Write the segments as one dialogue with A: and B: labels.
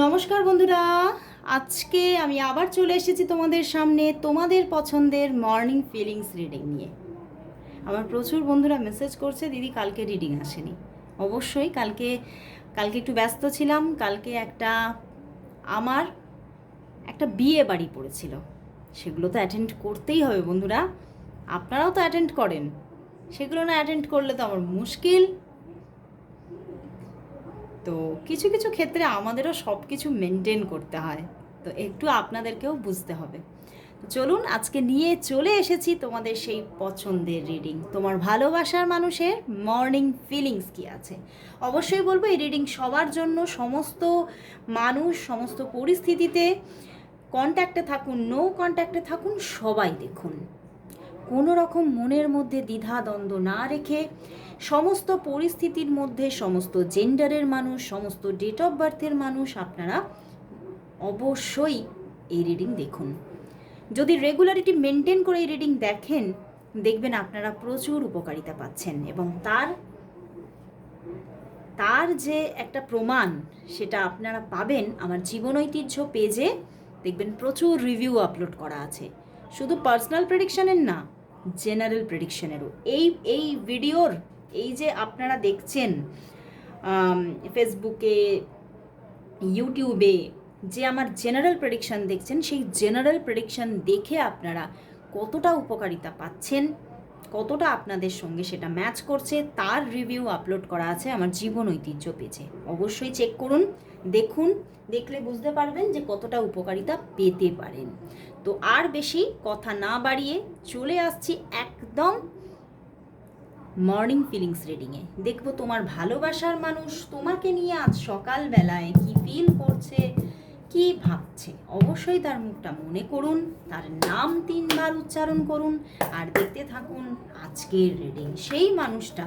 A: নমস্কার বন্ধুরা, আজকে আমি আবার চলে এসেছি তোমাদের সামনে তোমাদের পছন্দের মর্নিং ফিলিংস রিডিং নিয়ে। আমার প্রচুর বন্ধুরা মেসেজ করছে, দিদি কালকে রিডিং আসেনি। অবশ্যই কালকে একটু ব্যস্ত ছিলাম। কালকে আমার একটা বিয়ে বাড়ি পড়েছিল, সেগুলো তো অ্যাটেন্ড করতেই হবে বন্ধুরা। আপনারাও তো অ্যাটেন্ড করেন, সেগুলো না অ্যাটেন্ড করলে তো আমার মুশকিল। তো কিছু কিছু ক্ষেত্রে আমাদেরও সব কিছু মেনটেন করতে হয়, তো একটু আপনাদেরকেও বুঝতে হবে। চলুন, আজকে নিয়ে চলে এসেছি তোমাদের সেই পছন্দের রিডিং। তোমার ভালোবাসার মানুষের মর্নিং ফিলিংস কী আছে। অবশ্যই বলবো এই রিডিং সবার জন্য, সমস্ত মানুষ সমস্ত পরিস্থিতিতে, কন্ট্যাক্টে থাকুন নো কন্ট্যাক্টে থাকুন, সবাই দেখুন। কোনো রকম মনের মধ্যে দ্বিধা দ্বন্দ্ব না রেখে সমস্ত পরিস্থিতির মধ্যে সমস্ত জেন্ডারের মানুষ, সমস্ত ডেট অফ বার্থের মানুষ আপনারা অবশ্যই এই রিডিং দেখুন। যদি রেগুলারিটি মেনটেন করে এই রিডিং দেখেন, দেখবেন আপনারা প্রচুর উপকারিতা পাচ্ছেন, এবং তার যে একটা প্রমাণ সেটা আপনারা পাবেন আমার জীবন ঐতিহ্য পেজে। দেখবেন প্রচুর রিভিউ আপলোড করা আছে, শুধু পার্সোনাল প্রেডিকশানের না, জেনারেল প্রেডিকশানেরও। এই ভিডিওর এই যে আপনারা দেখছেন ফেসবুকে, ইউটিউবে, যে আমার জেনারেল প্রেডিকশান দেখছেন, সেই জেনারেল প্রেডিকশান দেখে আপনারা কতটা উপকারিতা পাচ্ছেন, কতটা আপনাদের সঙ্গে সেটা ম্যাচ করছে, তার রিভিউ আপলোড করা আছে আমার জীবন ঐতিহ্য পেজে। অবশ্যই চেক করুন, দেখুন, দেখলে বুঝতে পারবেন যে কতটা উপকারিতা পেতে পারেন। তো আর বেশি কথা না বাড়িয়ে চলে আসছি একদম মর্নিং ফিলিংস রিডিংয়ে। দেখবো তোমার ভালোবাসার মানুষ তোমাকে নিয়ে আজ সকালবেলায় কি ফিল করছে, কি ভাবছে। অবশ্যই তার মুখটা মনে করুন, তার নাম 3 বার উচ্চারণ করুন, আর দেখতে থাকুন আজকের রিডিং। সেই মানুষটা,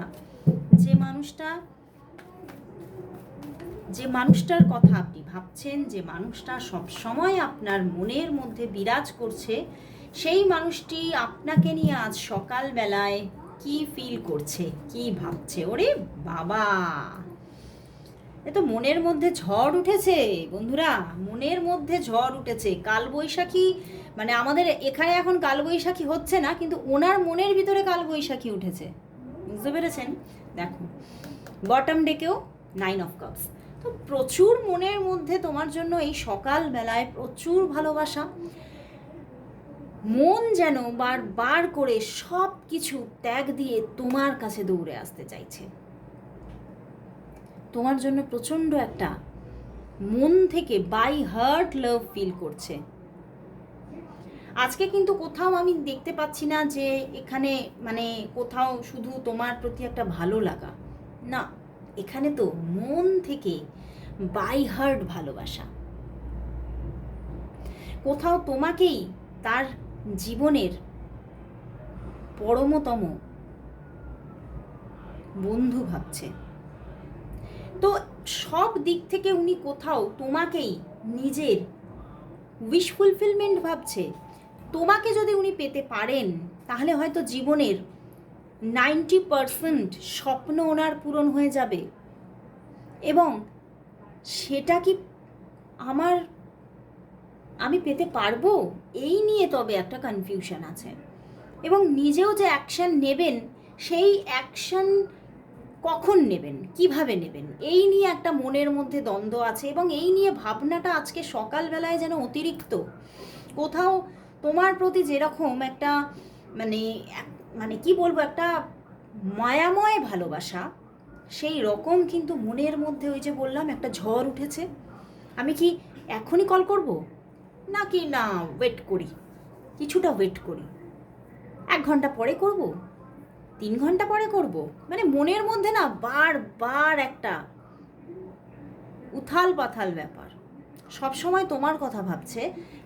A: যে মানুষটার কথা আপনি ভাবছেন, যে মানুষটা সব সময় আপনার মনের মধ্যে বিরাজ করছে, সেই মানুষটি আপনাকে নিয়ে আজ সকালবেলায় কি ফিল করছে, কি ভাবছে। ওরে বাবা, এ তো মনের মধ্যে ঝড় উঠেছে বন্ধুরা, মনের মধ্যে ঝড় উঠেছে। কালবৈশাখী, মানে আমাদের এখানে এখন কালবৈশাখী হচ্ছে না, কিন্তু ওনার মনের ভিতরে কালবৈশাখী উঠেছে, বুঝতে পেরেছেন? দেখো, বটম ডেকেও 9 অফ কাপস। তো প্রচুর মনের মধ্যে তোমার জন্য এই সকালবেলায় প্রচুর ভালোবাসা। মন যেন বারবার করে সব কিছু ত্যাগ দিয়ে তোমার কাছে দৌড়ে আসতে চাইছে। তোমার জন্য প্রচণ্ড একটা মন থেকে বাই হার্ট লাভ ফিল করছে। আজকে কিন্তু কোথাও আমি দেখতে পাচ্ছি না যে এখানে মানে কোথাও শুধু তোমার প্রতি একটা ভালো লাগা, না, এখানে তো মন থেকে বাই হার্ট ভালোবাসা। কোথাও তোমাকেই তার জীবনের পরমতম বন্ধু ভাবছে। তো সব দিক থেকে উনি কোথাও তোমাকেই নিজের উইশ ফুলফিলমেন্ট ভাবছে। তোমাকে যদি উনি পেতে পারেন, তাহলে হয়তো জীবনের 90% স্বপ্ন ওনার পূরণ হয়ে যাবে। এবং সেটা কি আমি পেতে পারবো, এই নিয়ে তবে একটা কনফিউশন আছে। এবং নিজেও যে অ্যাকশন নেবেন, সেই অ্যাকশন কখন নেবেন, কিভাবে নেবেন, এই নিয়ে একটা মনের মধ্যে দ্বন্দ্ব আছে। এবং এই নিয়ে ভাবনাটা আজকে সকালবেলায় যেন অতিরিক্ত। কোথাও তোমার প্রতি যেরকম একটা মানে মানে কি বলবো, একটা মায়াময় ভালোবাসা, সেই রকম কিন্তু মনের মধ্যে ওই যে বললাম একটা ঝড় উঠেছে। আমি কি এখনই কল করব, নাকি না ওয়েট করি, কিছুটা ওয়েট করি, 1 ঘন্টা পরে করব, 3 ঘন্টা পরে করব, মানে মনের মধ্যে না বারবার একটা উথাল পাথাল ব্যাপার। সব সময় তোমার কথা ভাবছে,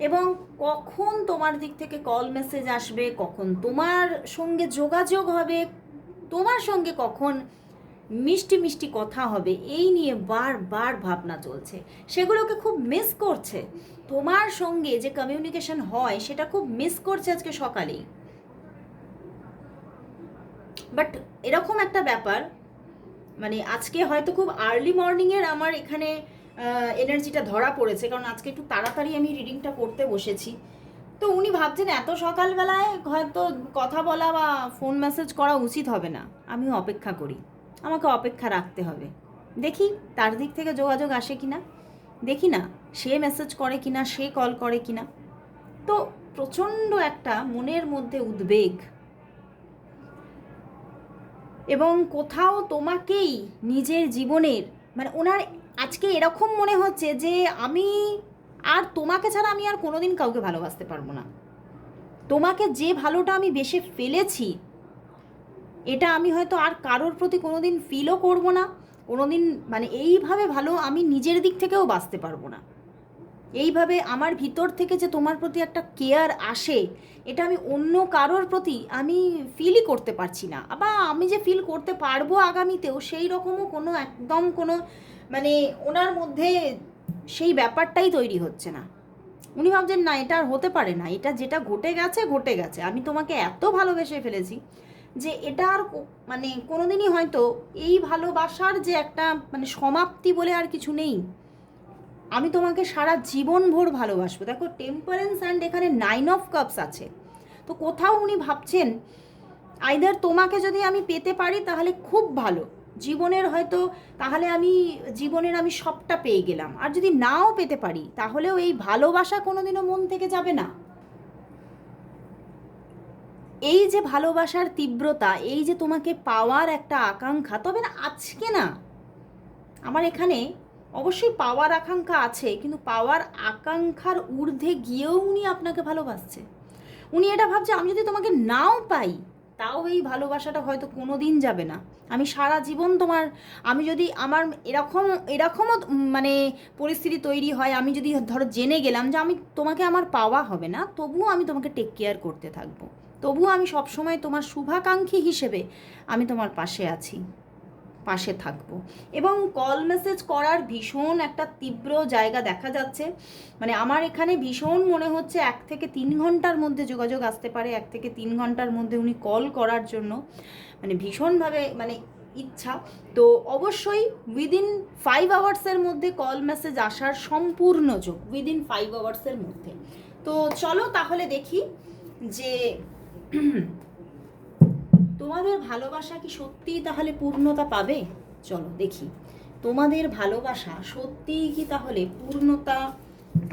A: এবং কখন তোমার দিক থেকে কল মেসেজ আসবে, কখন তোমার সঙ্গে যোগাযোগ হবে, তোমার সঙ্গে কখন মিষ্টি মিষ্টি কথা হবে, এই নিয়ে বারবার ভাবনা চলছে। সেগুলোকে খুব মিস করছে। তোমার সঙ্গে যে কমিউনিকেশন হয় সেটা খুব মিস করছে আজকে সকালেই। বাট এরকম একটা ব্যাপার, মানে আজকে হয়তো খুব আর্লি মর্নিংয়ের আমার এখানে এনার্জিটা ধরা পড়েছে, কারণ আজকে একটু তাড়াতাড়ি আমি রিডিংটা করতে বসেছি। তো উনি ভাবছেন এত সকালবেলায় হয়তো কথা বলা বা ফোন মেসেজ করা উচিত হবে না, আমি অপেক্ষা করি, আমাকে অপেক্ষা রাখতে হবে, দেখি তার দিক থেকে যোগাযোগ আসে কি না, দেখি না সে মেসেজ করে কি না, সে কল করে কি না। তো প্রচণ্ড একটা মনের মধ্যে উদ্বেগ, এবং কোথাও তোমাকেই নিজের জীবনের মানে ওনার আজকে এরকম মনে হচ্ছে যে আমি আর তোমাকে ছাড়া আমি আর কোনোদিন কাউকে ভালোবাসতে পারবো না, তোমাকে যে ভালোটা আমি বেসে ফেলেছি এটা আমি হয়তো আর কারোর প্রতি কোনোদিন ফিলও করবো না, কোনোদিন মানে এইভাবে ভালো আমি নিজের দিক থেকেও বাঁচতে পারবো না, এইভাবে আমার ভিতর থেকে যে তোমার প্রতি একটা কেয়ার আসে এটা আমি অন্য কারোর প্রতি আমি ফিলই করতে পারছি না, আবার আমি যে ফিল করতে পারবো আগামীতেও সেই রকমও কোনো একদম কোনো মানে ওনার মধ্যে সেই ব্যাপারটাই তৈরি হচ্ছে না। উনি ভাবছেন না এটা আর হতে পারে না, এটা যেটা ঘটে গেছে ঘটে গেছে, আমি তোমাকে এত ভালোবেসে ফেলেছি যে এটা আর মানে কোনোদিনই হয়তো এই ভালোবাসার যে একটা মানে সমাপ্তি বলে আর কিছু নেই, আমি তোমাকে সারা জীবনভর ভালোবাসবো। দেখো টেম্পারেন্স অ্যান্ড এখানে 9 অফ কাপস আছে, তো কোথাও উনি ভাবছেন আইদার তোমাকে যদি আমি পেতে পারি তাহলে খুব ভালো, জীবনের হয়তো তাহলে আমি জীবনের আমি সবটা পেয়ে গেলাম, আর যদি নাও পেতে পারি তাহলেও এই ভালোবাসা কোনোদিনও মন থেকে যাবে না। এই যে ভালোবাসার তীব্রতা, এই যে তোমাকে পাওয়ার একটা আকাঙ্ক্ষা, তবে না আজকে না আমার এখানে অবশ্যই পাওয়ার আকাঙ্ক্ষা আছে, কিন্তু পাওয়ার আকাঙ্ক্ষার ঊর্ধ্বে গিয়েও উনি আপনাকে ভালোবাসছে। উনি এটা ভাবছে আমি যদি তোমাকে নাও পাই তাও এই ভালোবাসাটা হয়তো কোনো দিন যাবে না, আমি সারা জীবন তোমার, আমি যদি আমার এরকমও মানে পরিস্থিতি তৈরি হয়, আমি যদি ধরো জেনে গেলাম যে আমি তোমাকে আমার পাওয়া হবে না, তবুও আমি তোমাকে টেক কেয়ার করতে থাকবো, তবুও আমি সবসময় তোমার শুভাকাঙ্ক্ষী হিসেবে আমি তোমার পাশে আছি, পাশে থাকবো। এবং কল মেসেজ করার ভীষণ একটা তীব্র জায়গা দেখা যাচ্ছে, মানে আমার এখানে ভীষণ মনে হচ্ছে 1 থেকে 3 ঘন্টার মধ্যে যোগাযোগ আসতে পারে, 1 থেকে 3 ঘন্টার মধ্যে উনি কল করার জন্য মানে ভীষণভাবে মানে ইচ্ছা। তো অবশ্যই উইদিন 5 আওয়ার্সের মধ্যে কল মেসেজ আসার সম্পূর্ণ যোগ, উইদিন 5 আওয়ার্সের মধ্যে। তো চলো তাহলে দেখি যে তোমাদের ভালোবাসা কি সত্যিই তাহলে পূর্ণতা পাবে। চলো দেখি তোমাদের ভালোবাসা সত্যিই কি তাহলে পূর্ণতা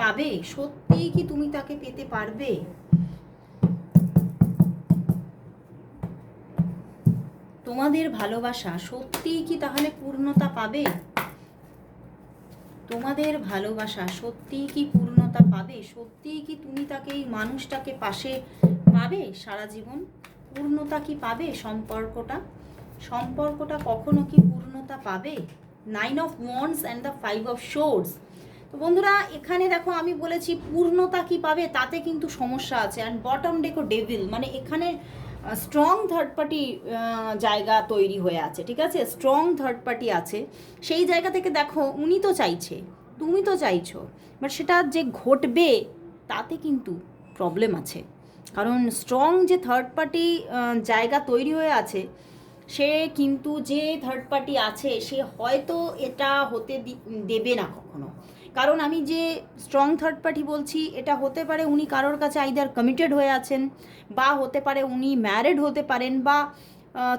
A: পাবে, সত্যিই কি তুমি তাকে পেতে পারবে। তোমাদের ভালোবাসা সত্যিই কি তাহলে পূর্ণতা পাবে, তোমাদের ভালোবাসা সত্যিই কি পূর্ণতা পাবে, সত্যিই কি তুমি তাকে এই মানুষটাকে পাশে পাবে সারা জীবন, পূর্ণতা কি পাবে সম্পর্কটা, সম্পর্কটা কখনো কি পূর্ণতা পাবে। 9 of wands and the 5 of swords. তো বন্ধুরা এখানে দেখো আমি বলেছি পূর্ণতা কি পাবে, তাতে কিন্তু সমস্যা আছে। অ্যান্ড বটম দেখো ডেভিল, মানে এখানে স্ট্রং থার্ড পার্টি জায়গা তৈরি হয়ে আছে, ঠিক আছে, স্ট্রং থার্ড পার্টি আছে, সেই জায়গা থেকে দেখো উনি তো চাইছে, তুমি তো চাইছো, বাট সেটা যে ঘটবে তাতে কিন্তু প্রবলেম আছে, কারণ স্ট্রং যে থার্ড পার্টি জায়গা তৈরি হয়ে আছে, সে কিন্তু যে থার্ড পার্টি আছে সে হয়তো এটা হতে দেবে না কখনো, কারণ আমি যে স্ট্রং থার্ড পার্টি বলছি এটা হতে পারে উনি কারোর কাছে আইদার কমিটেড হয়ে আছেন, বা হতে পারে উনি ম্যারিড হতে পারেন, বা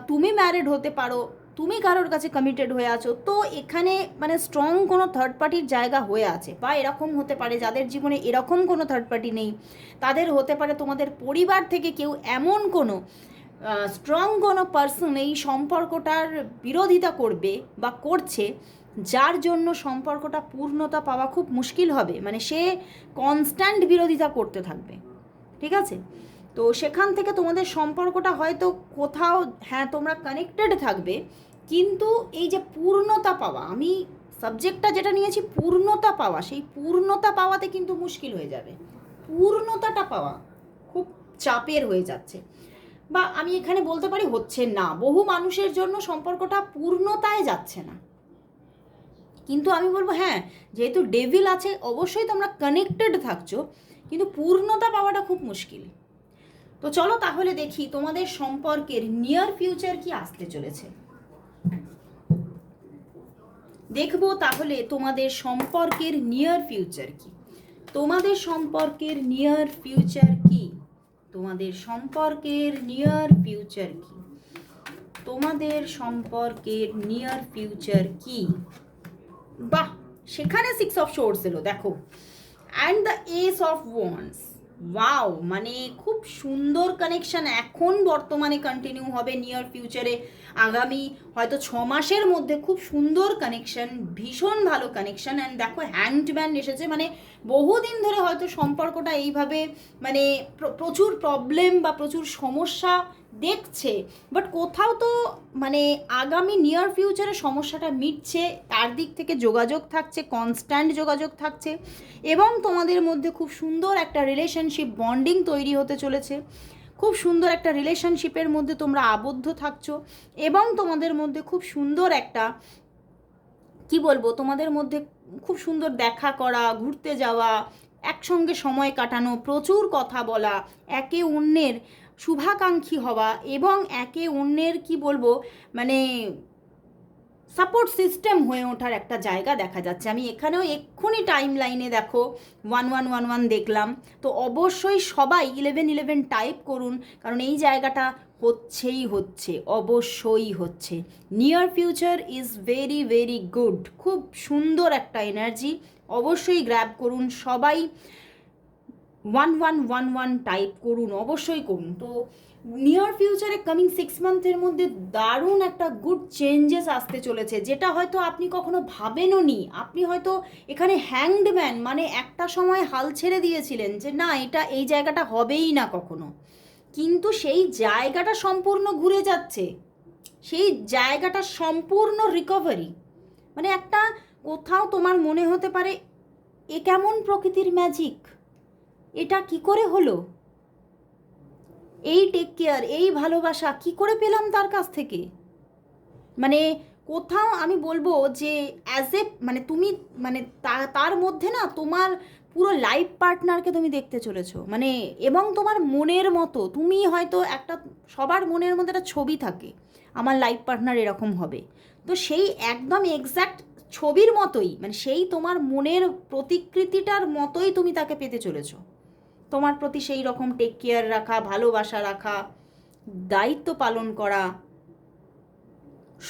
A: তুমি ম্যারিড হতে পারো, তুমি কারোর কাছে কমিটেড হয়ে আছো। তো এখানে মানে স্ট্রং কোনো থার্ড পার্টির জায়গা হয়ে আছে, বা এরকম হতে পারে যাদের জীবনে এরকম কোনো থার্ড পার্টি নেই তাদের হতে পারে তোমাদের পরিবার থেকে কেউ এমন কোনো স্ট্রং কোনো পার্সন এই সম্পর্কটার বিরোধিতা করবে বা করছে, যার জন্য সম্পর্কটা পূর্ণতা পাওয়া খুব মুশকিল হবে, মানে সে কনস্ট্যান্ট বিরোধিতা করতে থাকবে, ঠিক আছে। তো সেখান থেকে তোমাদের সম্পর্কটা হয়তো কোথাও হ্যাঁ তোমরা কানেক্টেড থাকবে, কিন্তু এই যে পূর্ণতা পাওয়া, আমি সাবজেক্টটা যেটা নিয়েছি পূর্ণতা পাওয়া, সেই পূর্ণতা পাওয়াতে কিন্তু মুশকিল হয়ে যাবে, পূর্ণতাটা পাওয়া খুব চাপের হয়ে যাচ্ছে, বা আমি এখানে বলতে পারি হচ্ছে না, বহু মানুষের জন্য সম্পর্কটা পূর্ণতায় যাচ্ছে না। কিন্তু আমি বলবো হ্যাঁ যেহেতু ডেভিল আছে অবশ্যই তোমরা কানেক্টেড থাকছো, কিন্তু পূর্ণতা পাওয়াটা খুব মুশকিল। তো চলো তাহলে দেখি তোমাদের সম্পর্কের নিয়ার ফিউচার কি আসতে চলেছে। দেখবো তাহলে তোমাদের সম্পর্কের নিয়ার ফিউচার কি, তোমাদের সম্পর্কের নিয়ার ফিউচার কি, তোমাদের সম্পর্কের নিয়ার ফিউচার কি, তোমাদের সম্পর্কের নিয়ার ফিউচার কি। বাহ, সেখানে 6 অফ সোর্স এলো দেখো, and the S of wands. Wow, মানে খুব সুন্দর কানেকশন এখন বর্তমানে কন্টিনিউ হবে, নিয়ার ফিউচারে আগামী হয়তো 6 মাসের মধ্যে খুব সুন্দর কানেকশন, ভীষণ ভালো কানেকশন। অ্যান্ড দেখো হ্যাংডম্যান এসেছে, মানে বহুদিন ধরে হয়তো সম্পর্কটা এইভাবে মানে প্রচুর প্রবলেম বা প্রচুর সমস্যা দেখছে, বাট কোথাও তো মানে আগামী নিয়ার ফিউচারে সমস্যাটা মিটছে, তার দিক থেকে যোগাযোগ থাকছে, কনস্ট্যান্ট যোগাযোগ থাকছে, এবং তোমাদের মধ্যে খুব সুন্দর একটা রিলেশনশিপ বন্ডিং তৈরি হতে চলেছে, খুব সুন্দর একটা রিলেশনশিপের মধ্যে তোমরা আবদ্ধ থাকছো, এবং তোমাদের মধ্যে খুব সুন্দর একটা কি বলবো, তোমাদের মধ্যে খুব সুন্দর দেখা করা, ঘুরতে যাওয়া, একসঙ্গে সময় কাটানো, প্রচুর কথা বলা, একে অন্যের শুভাকাঙ্ক্ষী হওয়া, এবং একে অন্যের কি বলবো মানে সাপোর্ট সিস্টেম হয়ে ওঠার একটা জায়গা দেখা যাচ্ছে। আমি এখানেও এক্ষুনি টাইম লাইনে দেখো 1111 দেখলাম, তো অবশ্যই সবাই 1111 টাইপ করুন, কারণ এই জায়গাটা হচ্ছেই হচ্ছে, অবশ্যই হচ্ছে। Near future is very very good, খুব সুন্দর একটা এনার্জি, অবশ্যই গ্র্যাব করুন সবাই, 1111 টাইপ করুন, অবশ্যই করুন। তো নিয়ার ফিউচারে কামিং 6 মান্থের মধ্যে দারুণ একটা গুড চেঞ্জেস আসতে চলেছে, যেটা হয়তো আপনি কখনো ভাবেনও নি। আপনি হয়তো এখানে হ্যাংডম্যান, মানে একটা সময় হাল ছেড়ে দিয়েছিলেন যে না এটা এই জায়গাটা হবেই না কখনো, কিন্তু সেই জায়গাটা সম্পূর্ণ ঘুরে যাচ্ছে, সেই জায়গাটা সম্পূর্ণ রিকভারি, মানে একটা কোথাও তোমার মনে হতে পারে এ কেমন প্রকৃতির ম্যাজিক, এটা কি করে হলো, এই টেক কেয়ার, এই ভালোবাসা কি করে পেলাম তার কাছ থেকে। মানে কোথাও আমি বলবো যে অ্যাজ এ মানে তুমি মানে তার মধ্যে না তোমার পুরো লাইফ পার্টনারকে তুমি দেখতে চলেছো, মানে এবং তোমার মনের মতো, তুমি হয়তো একটা সবার মনের মধ্যে একটা ছবি থাকে আমার লাইফ পার্টনার এরকম হবে, তো সেই একদম এক্স্যাক্ট ছবির মতোই, মানে সেই তোমার মনের প্রতিকৃতিটার মতোই তুমি তাকে পেতে চলেছো। তোমার প্রতি সেই রকম টেক কেয়ার রাখা, ভালোবাসা রাখা, দায়িত্ব পালন করা,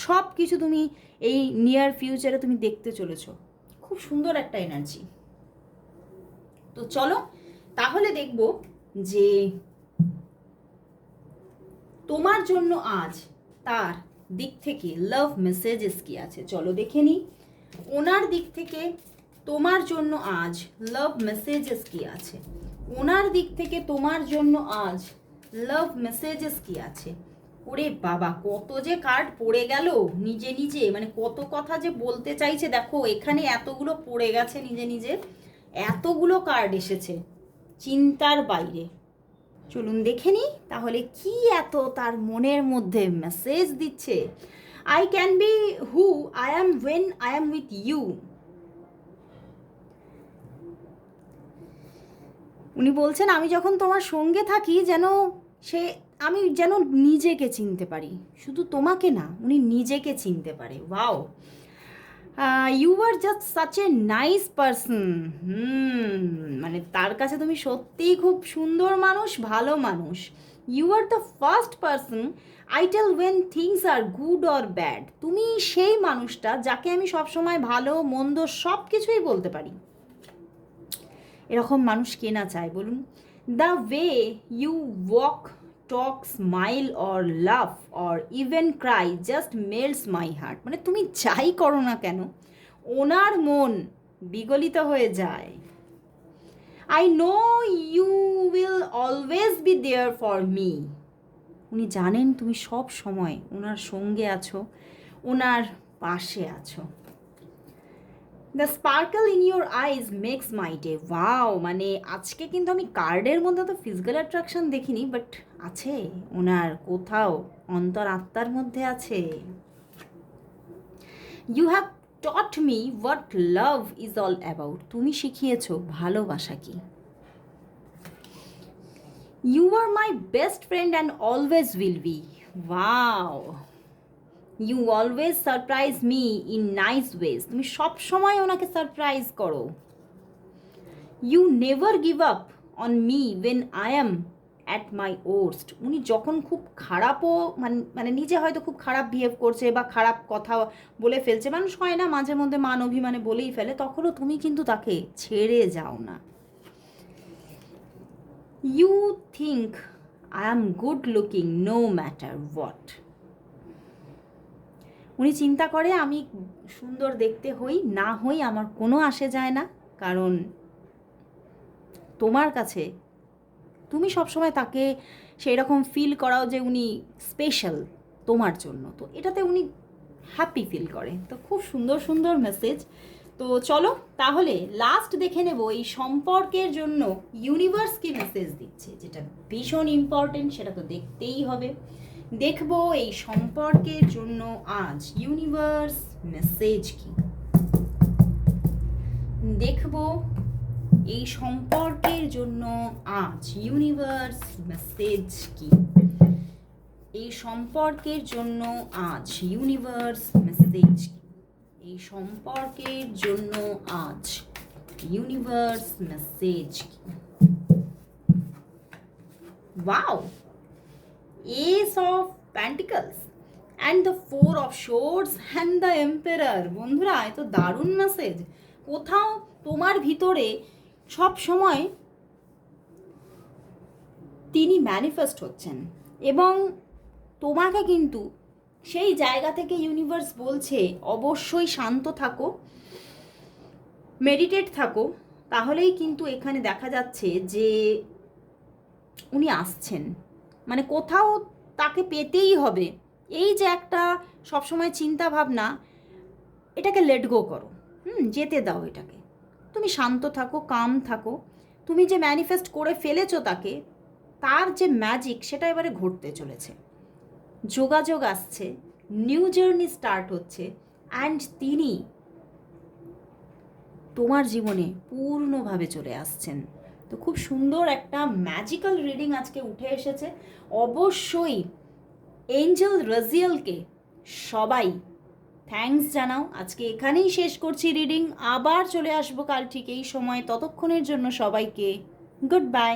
A: সব কিছু তুমি এই নিয়ার ফিউচারে তুমি দেখতে চলেছ, খুব সুন্দর একটা এনার্জি। তো চলো তাহলে দেখব যে তোমার জন্য আজ তার দিক থেকে লাভ মেসেজেস কি আছে, চলো দেখে নিই ওনার দিক থেকে তোমার জন্য আজ লাভ মেসেজেস কি আছে, ওনার দিক থেকে তোমার জন্য আজ লাভ মেসেজেস কি আছে। ওরে বাবা, কত যে কার্ড পড়ে গেল নিজে নিজে, মানে কত কথা যে বলতে চাইছে, দেখো এখানে এতগুলো পড়ে গেছে নিজে নিজে, এতগুলো কার্ড এসেছে চিন্তার বাইরে। চলুন দেখে নিই তাহলে কি এত তার মনের মধ্যে মেসেজ দিচ্ছে। I can be who I am when I am with you. উনি বলছেন আমি যখন তোমার সঙ্গে থাকি যেন আমি যেন নিজেকে চিনতে পারি, শুধু তোমাকে না, উনি নিজেকে চিনতে পারে। Wow, you are just such a nice person. মানে তার কাছে তুমি সত্যিই খুব সুন্দর মানুষ, ভালো মানুষ। You are the first person I tell when things are good or bad. তুমি সেই মানুষটা যাকে আমি সবসময় ভালো মন্দ সব কিছুই বলতে পারি। এরকম মানুষ কে না চায় বলুন। The way you walk, talk, smile or love or even cry just melts my heart. মানে তুমি যাই করো না কেন ওনার মন বিগলিত হয়ে যায়। I know you will always be there for me. উনি জানেন তুমি সব সময় ওনার সঙ্গে আছো, ওনার পাশে আছো। The sparkle in your eyes makes my day. Wow, মানে আজকে কিন্তু আমি কার্ডের মধ্যে তো ফিজিক্যাল অ্যাট্রাকশন দেখিনি, বাট আছে ওনার কোথাও অন্তর আত্মার মধ্যে আছে। You have taught me what love is all about. তুমি শিখিয়েছো ভালোবাসা কি। You are my best friend and always will be. Wow, you always surprise me in nice ways, তুমি সব সময় ওনাকে সারপ্রাইজ করো। You never give up on me when I am at my worst, উনি যখন খুব খারাপও মানে নিজে হয়তো খুব খারাপ বিহেভ করছে বা খারাপ কথা বলে ফেলছে, মানুষ হয় না মাঝে মধ্যে মান অভিমানে বলেই ফেলে, তখনও তুমি কিন্তু তাকে ছেড়ে যাও না। You think I am good looking no matter what, উনি চিন্তা করে আমি সুন্দর দেখতে হই না হই আমার কোনো আসে যায় না, কারণ তোমার কাছে তুমি সবসময় তাকে সেই রকম ফিল করাও যে উনি স্পেশাল তোমার জন্য, তো এটাতে উনি হ্যাপি ফিল করে। তো খুব সুন্দর সুন্দর মেসেজ। তো চলো তাহলে লাস্ট দেখে নেব এই সম্পর্কের জন্য ইউনিভার্স কি মেসেজ দিচ্ছে, যেটা ভীষণ ইম্পর্টেন্ট, সেটা তো দেখতেই হবে। দেখবো এই সম্পর্কের জন্য আজ ইউনিভার্স মেসেজ কি, দেখবো এই সম্পর্কের জন্য আজ ইউনিভার্স মেসেজ কি, এই সম্পর্কের জন্য আজ ইউনিভার্স মেসেজ কি, এই সম্পর্কের জন্য আজ ইউনিভার্স মেসেজ কি। Wow, S of pentacles and the 4 of swords and the emperor. বন্ধুরা এ তো দারুণ মেসেজ, কোথাও তোমার ভিতরে সব সময় তিনি ম্যানিফেস্ট হচ্ছেন এবং তোমাকে কিন্তু সেই জায়গা থেকে ইউনিভার্স বলছে অবশ্যই শান্ত থাকো, মেডিটেট থাকো, তাহলেই কিন্তু এখানে দেখা যাচ্ছে যে উনি আসছেন, মানে কোথাও তাকে পেতেই হবে। এই যে একটা সবসময় চিন্তা ভাবনা, এটাকে লেট গো করো, যেতে দাও এটাকে, তুমি শান্ত থাকো, কাম থাকো, তুমি যে ম্যানিফেস্ট করে ফেলেছো তাকে, তার যে ম্যাজিক সেটা এবারে ঘটতে চলেছে, যোগাযোগ আসছে, নিউ জার্নি স্টার্ট হচ্ছে, অ্যান্ড তিনি তোমার জীবনে পূর্ণভাবে চলে আসছেন। তো খুব সুন্দর একটা ম্যাজিক্যাল রিডিং আজকে উঠে এসেছে। অবশ্যই এঞ্জেল রাজিয়ালকে সবাই থ্যাঙ্কস জানাও। আজকে এখানেই শেষ করছি রিডিং, আবার চলে আসবো কাল ঠিক এই সময়, ততক্ষণের জন্য সবাইকে গুড বাই।